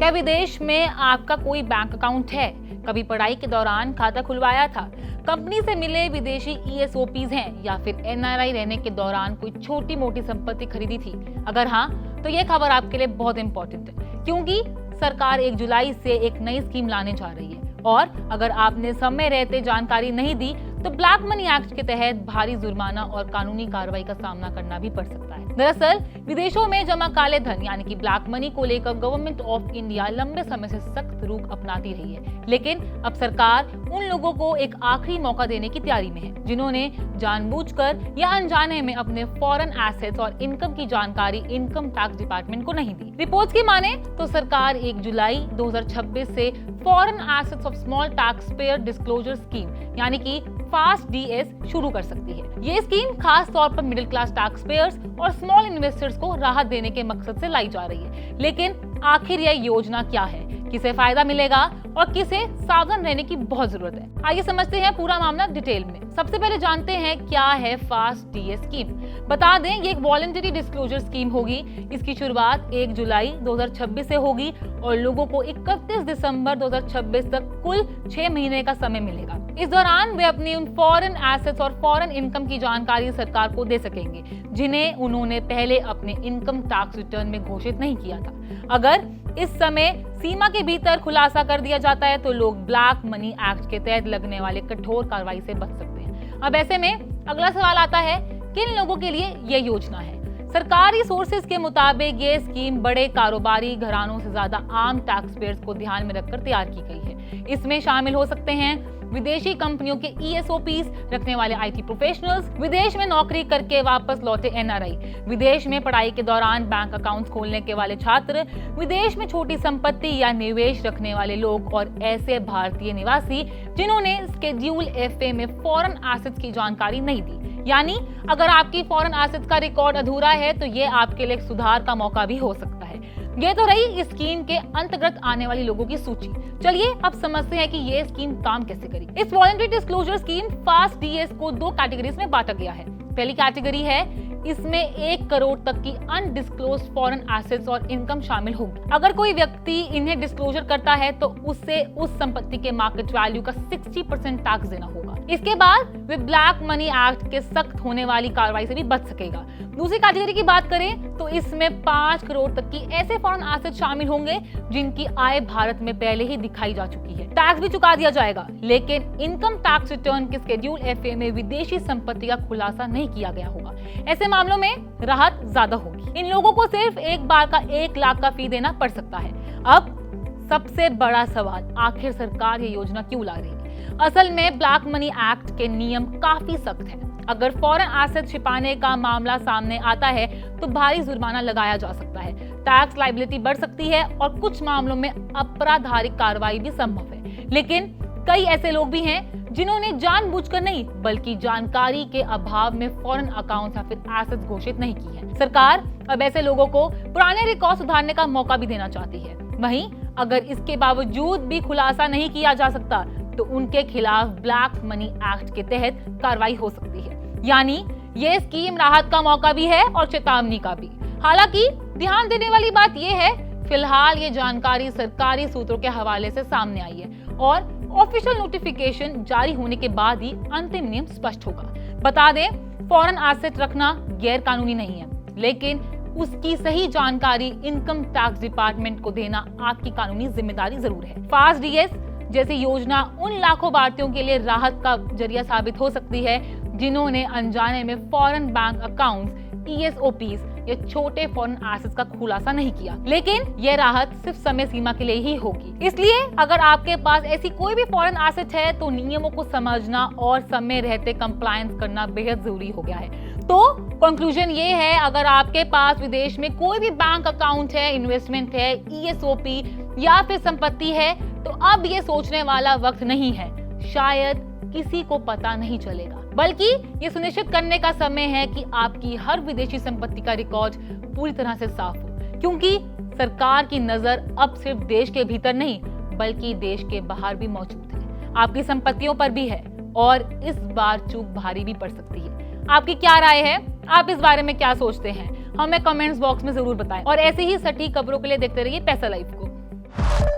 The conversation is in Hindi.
क्या विदेश में आपका कोई बैंक अकाउंट है? कभी पढ़ाई के दौरान खाता खुलवाया था? कंपनी से मिले विदेशी ESOPs हैं या फिर NRI रहने के दौरान कोई छोटी मोटी संपत्ति खरीदी थी? अगर हाँ, तो ये खबर आपके लिए बहुत इंपॉर्टेंट है, क्योंकि सरकार 1 जुलाई से एक नई स्कीम लाने जा रही है और अगर आपने समय रहते जानकारी नहीं दी तो ब्लैक मनी एक्ट के तहत भारी जुर्माना और कानूनी कार्रवाई का सामना करना भी पड़ सकता है। दरअसल विदेशों में जमा काले धन यानी कि ब्लैक मनी को लेकर गवर्नमेंट ऑफ इंडिया लंबे समय से सख्त रुख अपनाती रही है, लेकिन अब सरकार उन लोगों को एक आखिरी मौका देने की तैयारी में है जिन्होंने जानबूझकर या अनजाने में अपने फॉरेन एसेट्स और इनकम की जानकारी इनकम टैक्स डिपार्टमेंट को नहीं दी। रिपोर्ट्स की माने तो सरकार 1 जुलाई 2026 से foreign assets of small tax payer disclosure scheme यानी कि FAST-DS शुरू कर सकती है। ये स्कीम खास तौर पर मिडिल क्लास टैक्स पेयर्स और स्मॉल इन्वेस्टर्स को राहत देने के मकसद से लाई जा रही है। लेकिन आखिर यह योजना क्या है, किसे फायदा मिलेगा और किसे सावधान रहने की बहुत जरूरत है? आइए समझते हैं पूरा मामला डिटेल में। सबसे पहले जानते हैं क्या है FAST-DS स्कीम। बता दें ये एक वॉलंटरी डिस्क्लोजर स्कीम होगी। इसकी शुरुआत 1 जुलाई 2026 से होगी और लोगों को 31 दिसंबर 2026 तक कुल 6 महीने का समय मिलेगा। इस दौरान वे अपनी उन फॉरेन एसेट्स और फॉरेन इनकम की जानकारी सरकार को दे सकेंगे जिन्हें उन्होंने पहले अपने इनकम टैक्स रिटर्न में घोषित नहीं किया था। अगर इस समय सीमा के भीतर खुलासा कर दिया जाता है तो लोग ब्लैक मनी एक्ट के तहत लगने वाले कठोर कार्रवाई से बच सकते हैं। अब ऐसे में अगला सवाल आता है, किन लोगों के लिए ये योजना है? सरकारी सोर्सेज के मुताबिक ये स्कीम बड़े कारोबारी घरानों से ज्यादा आम टैक्स पेयर्स को ध्यान में रखकर तैयार की गई है। इसमें शामिल हो सकते हैं विदेशी कंपनियों के ESOPs रखने वाले IT प्रोफेशनल्स, विदेश में नौकरी करके वापस लौटे NRI, विदेश में पढ़ाई के दौरान बैंक अकाउंट खोलने के वाले छात्र, विदेश में छोटी संपत्ति या निवेश रखने वाले लोग और ऐसे भारतीय निवासी जिन्होंने स्केड्यूल FA में फॉरेन एसेट्स की जानकारी नहीं दी। यानी अगर आपकी फॉरेन एसेट्स का रिकॉर्ड अधूरा है तो ये आपके लिए सुधार का मौका भी हो सकता है। ये तो रही इस स्कीम के अंतर्गत आने वाली लोगों की सूची। चलिए अब समझते हैं कि ये स्कीम काम कैसे करी। इस वॉलंटरी डिस्क्लोजर स्कीम FAST-DS को 2 कैटेगरीज में बांटा गया है। पहली कैटेगरी है, इसमें 1 करोड़ तक की अनडिस्क्लोज्ड फॉरेन एसेट्स और इनकम शामिल होगी। अगर कोई व्यक्ति इन्हें डिस्क्लोजर करता है तो उससे उस संपत्ति के मार्केट वैल्यू का 60% टैक्स देना होगा। इसके बाद वे ब्लैक मनी एक्ट के सख्त होने वाली कार्रवाई से भी बच सकेगा। दूसरी कैटेगरी की बात करें तो इसमें 5 करोड़ तक की ऐसे फॉरेन एसेट शामिल होंगे जिनकी आय भारत में पहले ही दिखाई जा चुकी है। टैक्स भी चुका दिया जाएगा, लेकिन इनकम टैक्स रिटर्न के स्केड्यूल FA में विदेशी संपत्ति का खुलासा नहीं किया गया होगा। ऐसे मामलों में राहत ज्यादा होगी। इन लोगों को सिर्फ एक बार का 1 लाख का फी देना पड़ सकता है। अब सबसे बड़ा सवाल, आखिर सरकार ये योजना क्यों ला रही है? असल में ब्लैक मनी एक्ट के नियम काफी सख्त हैं। अगर फॉरेन एसेट छिपाने का मामला सामने आता है तो भारी जुर्माना लगाया जा सकता है, टैक्स लायबिलिटी बढ़ सकती है और कुछ मामलों में अपराधिक कार्रवाई भी संभव है। लेकिन कई ऐसे लोग भी हैं जिन्होंने जानबूझकर नहीं बल्कि जानकारी के अभाव में फॉरेन अकाउंट या फिर एसेट्स घोषित नहीं की है। सरकार अब ऐसे लोगों को पुराने रिकॉर्ड सुधारने का मौका भी देना चाहती है। वहीं अगर इसके बावजूद भी खुलासा नहीं किया जा सकता तो उनके खिलाफ ब्लैक मनी एक्ट के तहत कार्रवाई हो सकती है। यानी ये स्कीम राहत का मौका भी है और चेतावनी का भी। हालांकि ध्यान देने वाली बात यह है, फिलहाल ये जानकारी सरकारी सूत्रों के हवाले से सामने आई है और ऑफिशियल नोटिफिकेशन जारी होने के बाद ही अंतिम नियम स्पष्ट होगा। बता दें, फॉरेन एसेट रखना गैर कानूनी नहीं है, लेकिन उसकी सही जानकारी इनकम टैक्स डिपार्टमेंट को देना आपकी कानूनी जिम्मेदारी जरूर है। FAST-DS जैसी योजना उन लाखों भारतीयों के लिए राहत का जरिया साबित हो सकती है जिन्होंने अनजाने में फॉरेन बैंक अकाउंट्स, ESOPs या छोटे फॉरेन एसेट्स का खुलासा नहीं किया। लेकिन यह राहत सिर्फ समय सीमा के लिए ही होगी। इसलिए अगर आपके पास ऐसी कोई भी फॉरेन एसेट है तो नियमों को समझना और समय रहते कंप्लायंस करना बेहद जरूरी हो गया है। तो कंक्लूजन ये है, अगर आपके पास विदेश में कोई भी बैंक अकाउंट है, इन्वेस्टमेंट है, ESOP या फिर संपत्ति है तो अब ये सोचने वाला वक्त नहीं है, शायद किसी को पता नहीं चलेगा, बल्कि ये सुनिश्चित करने का समय है कि आपकी हर विदेशी संपत्ति का रिकॉर्ड पूरी तरह से साफ हो, क्योंकि सरकार की नजर अब सिर्फ देश के भीतर नहीं बल्कि देश के बाहर भी मौजूद है, आपकी संपत्तियों पर भी है और इस बार चूक भारी भी पड़ सकती है। आपकी क्या राय है? आप इस बारे में क्या सोचते हैं? हमें कमेंट्स बॉक्स में जरूर बताएं और ऐसी ही सटीक खबरों के लिए देखते रहिए पैसा लाइव को। है।